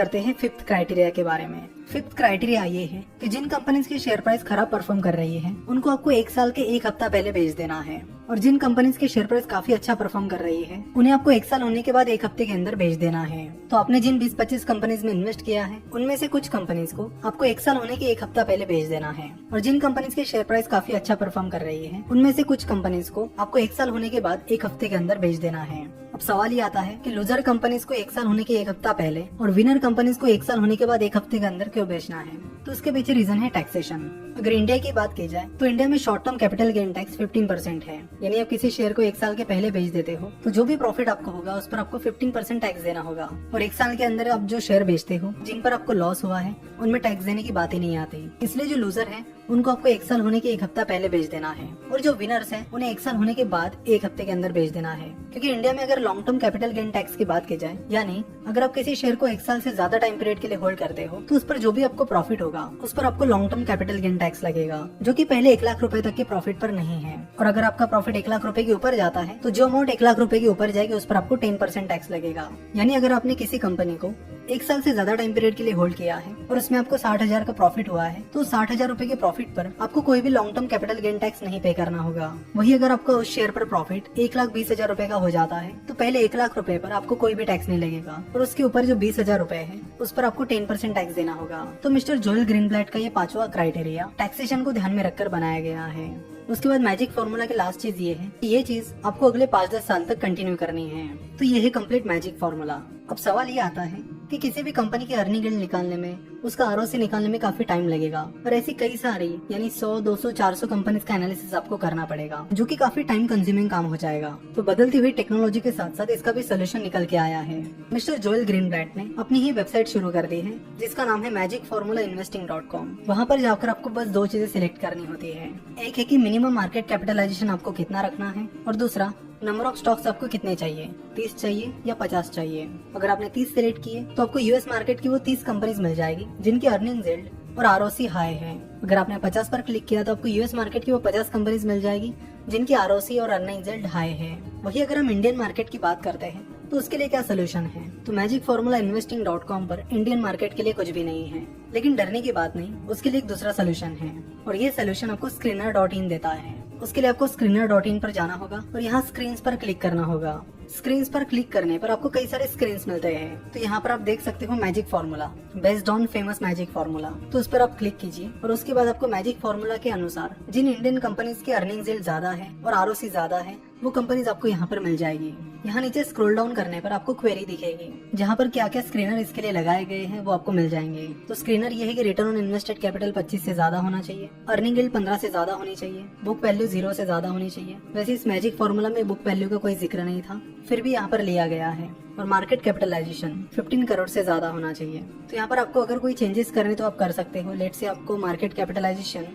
करते हैं fifth criteria के बारे में। फिफ्थ क्राइटेरिया ये है कि जिन कंपनीज की शेयर प्राइस खराब परफॉर्म कर रही है उनको आपको 1 साल के 1 हफ्ता पहले बेच देना है, और जिन कंपनीज की शेयर प्राइस काफी अच्छा परफॉर्म कर रही है उन्हें आपको 1 साल होने के बाद 1 हफ्ते के अंदर बेच देना है। तो आपने जिन 20-25 कंपनीज में इन्वेस्ट किया है उनमें से कुछ कंपनीज को आपको 1 साल होने के 1 हफ्ता पहले बेच देना है, और जिन कंपनीज की शेयर प्राइस काफी अच्छा परफॉर्म कर रही है उनमें से कुछ कंपनीज को आपको 1 साल होने के बाद 1 हफ्ते के अंदर बेच देना है। अब सवाल ये आता है कि लूजर कंपनीज को 1 साल होने के 1 हफ्ता पहले और विनर कंपनीज को 1 साल होने के बाद 1 हफ्ते के अंदर क्यों बेचना है? तो उसके पीछे रीजन है टैक्सेशन। अगर इंडिया की बात की जाए तो इंडिया में short term capital gain tax 15% है, यानी आप किसी शेयर को 1 साल के पहले बेच देते हो तो जो भी प्रॉफिट आपको होगा उस पर आपको 15% टैक्स देना होगा, और 1 साल के अंदर आप जो शेयर बेचते हो जिन पर आपको लॉस हुआ है उनमें टैक्स देने की बात ही नहीं आती। इसलिए जो लूजर है उनको आपको 1 साल होने के 1 हफ्ता पहले बेच देना है, और जो विनर्स है उन्हें 1 साल होने के बाद 1 हफ्ते के अंदर बेच देना है। क्योंकि इंडिया में अगर long term capital gain tax की बात की जाए, यानी अगर आप किसी शेयर को 1 साल से ज्यादा टाइम पीरियड के लिए होल्ड करते हो तो उस पर जो भी आपको प्रॉफिट होगा उस पर आपको long term capital gain tax लगेगा, जो कि पहले 1 लाख रुपए तक के प्रॉफिट पर नहीं है। और अगर आपका प्रॉफिट 1 लाख रुपए के ऊपर जाता है तो जो अमाउंट 1 लाख रुपए के ऊपर जाएगी उस पर आपको 10% टैक्स लगेगा। यानी अगर आपने किसी कंपनी को 1 साल से ज्यादा टाइम पीरियड के लिए होल्ड किया है और उसमें आपको 60,000 का प्रॉफिट हुआ है तो 60,000 रुपए के प्रॉफिट पर आपको कोई भी long term capital gain tax नहीं पे करना होगा। वही अगर आपका उस शेयर पर प्रॉफिट 1,20,000 रुपए का हो जाता है तो पहले 1 लाख रुपए पर आपको कोई भी टैक्स नहीं लगेगा, और उसके ऊपर जो 20,000 रुपए है उस पर आपको 10% टैक्स देना होगा। तो मिस्टर जोएल ग्रीनब्लैट का ये 5वां क्राइटेरिया टैक्सेशन को ध्यान में रखकर बनाया गया है। उसके बाद मैजिक फॉर्मूला की लास्ट चीज ये है कि ये चीज आपको अगले 5-10 साल तक कंटिन्यू करनी है। तो ये है कंप्लीट मैजिक फॉर्मूला। अब सवाल ये आता है कि किसी भी कंपनी की अर्निंग यील्ड निकालने में उसका आरओसी निकालने में काफी टाइम लगेगा, और ऐसी कई सारी यानी 100, 200, 400 कंपनीज का एनालिसिस आपको करना पड़ेगा, जो कि काफी टाइम कंज्यूमिंग काम हो जाएगा। तो बदलती हुई टेक्नोलॉजी के साथ साथ इसका भी सोल्यूशन निकल के आया है। मिस्टर जोएल ग्रीनब्लैट ने अपनी ही वेबसाइट शुरू कर दी है जिसका नाम है magicformulainvesting.com। वहाँ पर जाकर आपको बस 2 चीजें सिलेक्ट करनी होती है। एक है कि मिनिमम मार्केट कैपिटलाइजेशन आपको कितना रखना है, और दूसरा नंबर ऑफ स्टॉक्स आपको कितने चाहिए, 30 चाहिए या 50 चाहिए। अगर आपने 30 सिलेक्ट किए तो आपको यूएस मार्केट की वो 30 कंपनीज मिल जाएगी जिनकी अर्निंग यील्ड और आरओसी हाई है। अगर आपने 50 पर क्लिक किया तो आपको यूएस मार्केट की वो 50 कंपनीज मिल जाएगी जिनकी आरओसी और अर्निंग यील्ड हाई है। वही अगर हम इंडियन मार्केट की बात करते हैं तो उसके लिए क्या सोल्यूशन है? तो magicformulainvesting.com पर इंडियन मार्केट के लिए कुछ भी नहीं है, लेकिन डरने की बात नहीं, उसके लिए एक दूसरा सोल्यूशन है, और ये सोल्यूशन आपको screener.in देता है। उसके लिए आपको screener.in पर जाना होगा और यहाँ स्क्रीन पर क्लिक करना होगा। स्क्रीन पर क्लिक करने पर आपको कई सारे स्क्रीन मिलते हैं। तो यहाँ पर आप देख सकते हो magic formula based on famous magic formula, तो उस पर आप क्लिक कीजिए और उसके बाद आपको मैजिक फॉर्मूला के अनुसार जिन इंडियन कंपनीज की अर्निंग यील्ड ज्यादा है और आरओसी ज्यादा है वो कंपनीज आपको यहाँ पर मिल जाएगी। यहाँ नीचे स्क्रॉल डाउन करने पर आपको क्वेरी दिखेगी जहाँ पर क्या क्या स्क्रीनर इसके लिए लगाए गए हैं वो आपको मिल जाएंगे। तो स्क्रीनर ये है कि रिटर्न ऑन इन्वेस्टेड कैपिटल 25 से ज्यादा होना चाहिए, अर्निंग यील्ड 15 से ज्यादा होनी चाहिए, बुक वैल्यू 0 से ज्यादा होनी चाहिए। वैसे इस मैजिक फॉर्मूला में बुक वैल्यू का कोई जिक्र नहीं था, फिर भी यहाँ पर लिया गया है, और मार्केट कैपिटलाइजेशन 15 करोड़ से ज्यादा होना चाहिए। तो यहाँ पर आपको अगर कोई चेंजेस करने तो आप कर सकते हो। लेट से आपको मार्केट कैपिटलाइजेशन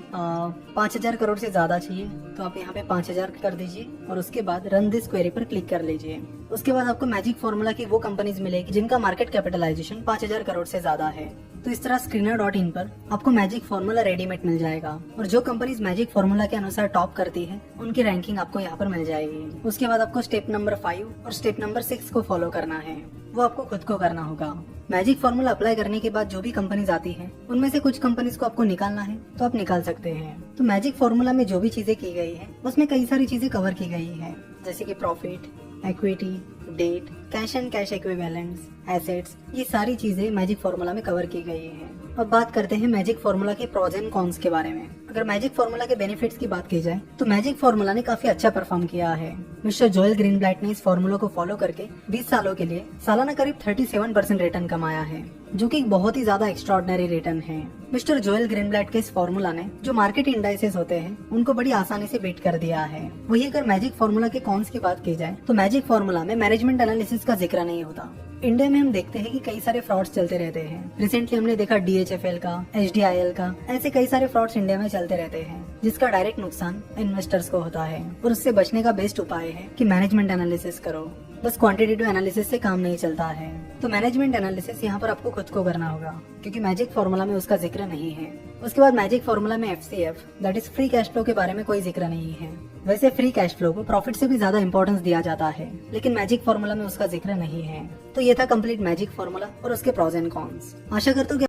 5,000 करोड़ से ज्यादा चाहिए तो आप यहाँ पे 5,000 कर दीजिए और उसके बाद रन दिस क्वेरी पर क्लिक कर लीजिए। उसके बाद आपको मैजिक फॉर्मूला की वो कंपनीज मिलेगी जिनका मार्केट कैपिटलाइजेशन 5,000 करोड़ से ज्यादा है। तो इस तरह screener.in पर आपको मैजिक फॉर्मूला रेडीमेड मिल जाएगा, और जो कंपनीज मैजिक फॉर्मूला के अनुसार टॉप करती है उनकी रैंकिंग आपको यहाँ पर मिल जाएगी। उसके बाद आपको स्टेप नंबर 5 और स्टेप नंबर 6 को फॉलो करना है, वो आपको खुद को करना होगा। मैजिक फॉर्मूला अप्लाई करने के बाद जो भी कंपनीज आती हैं उनमें से कुछ कंपनीज को आपको निकालना है तो आप निकाल सकते हैं। तो मैजिक फॉर्मूला में जो भी चीजें की गई है उसमें कई सारी चीजें कवर की गई है, जैसे कि profit, equity, debt, cash and cash equivalents, assets, ये सारी चीजें मैजिक फॉर्मूला में कवर की गई है। अब बात करते हैं मैजिक फॉर्मूला के प्रोज एंड कॉन्स के बारे में। अगर मैजिक फॉर्मूला के बेनिफिट्स की बात की जाए तो मैजिक फॉर्मूला ने काफी अच्छा परफॉर्म किया है। मिस्टर जोएल ग्रीनब्लैट ने इस फॉर्मूला को फॉलो करके 20 सालों के लिए सालाना करीब 37% रिटर्न कमाया है, जो कि बहुत ही ज्यादा एक्स्ट्राऑर्डिनरी रिटर्न है। मिस्टर जोएल ग्रीनब्लैट के इस फॉर्मूला ने जो मार्केट इंडाइसेस होते हैं उनको बड़ी आसानी से बीट कर दिया है। वही अगर मैजिक फॉर्मूला के कॉन्स की बात की जाए तो मैजिक फॉर्मूला में मैनेजमेंट एनालिसिस का जिक्र नहीं होता। इंडिया में हम देखते हैं कि कई सारे फ्रॉड्स चलते रहते हैं। रिसेंटली हमने देखा DHFL का, HDIL का, ऐसे कई सारे फ्रॉड्स इंडिया में चलते रहते हैं जिसका डायरेक्ट नुकसान इन्वेस्टर्स को होता है, और उससे बचने का बेस्ट उपाय है कि मैनेजमेंट एनालिसिस करो। बस क्वांटिटेटिव एनालिसिस से काम नहीं चलता है। तो मैनेजमेंट एनालिसिस यहाँ पर आपको खुद को करना होगा, क्योंकि मैजिक फॉर्मूला में उसका जिक्र नहीं है। उसके बाद मैजिक फॉर्मूला में FCF that is free cash flow के बारे में कोई जिक्र नहीं है। वैसे फ्री कैश फ्लो को प्रॉफिट से भी ज्यादा इंपॉर्टेंस दिया जाता है, लेकिन मैजिक फॉर्मूला में उसका जिक्र नहीं है। तो ये था कंप्लीट मैजिक फॉर्मूला और उसके प्रॉज एंड कॉन्स। आशा करता हूँ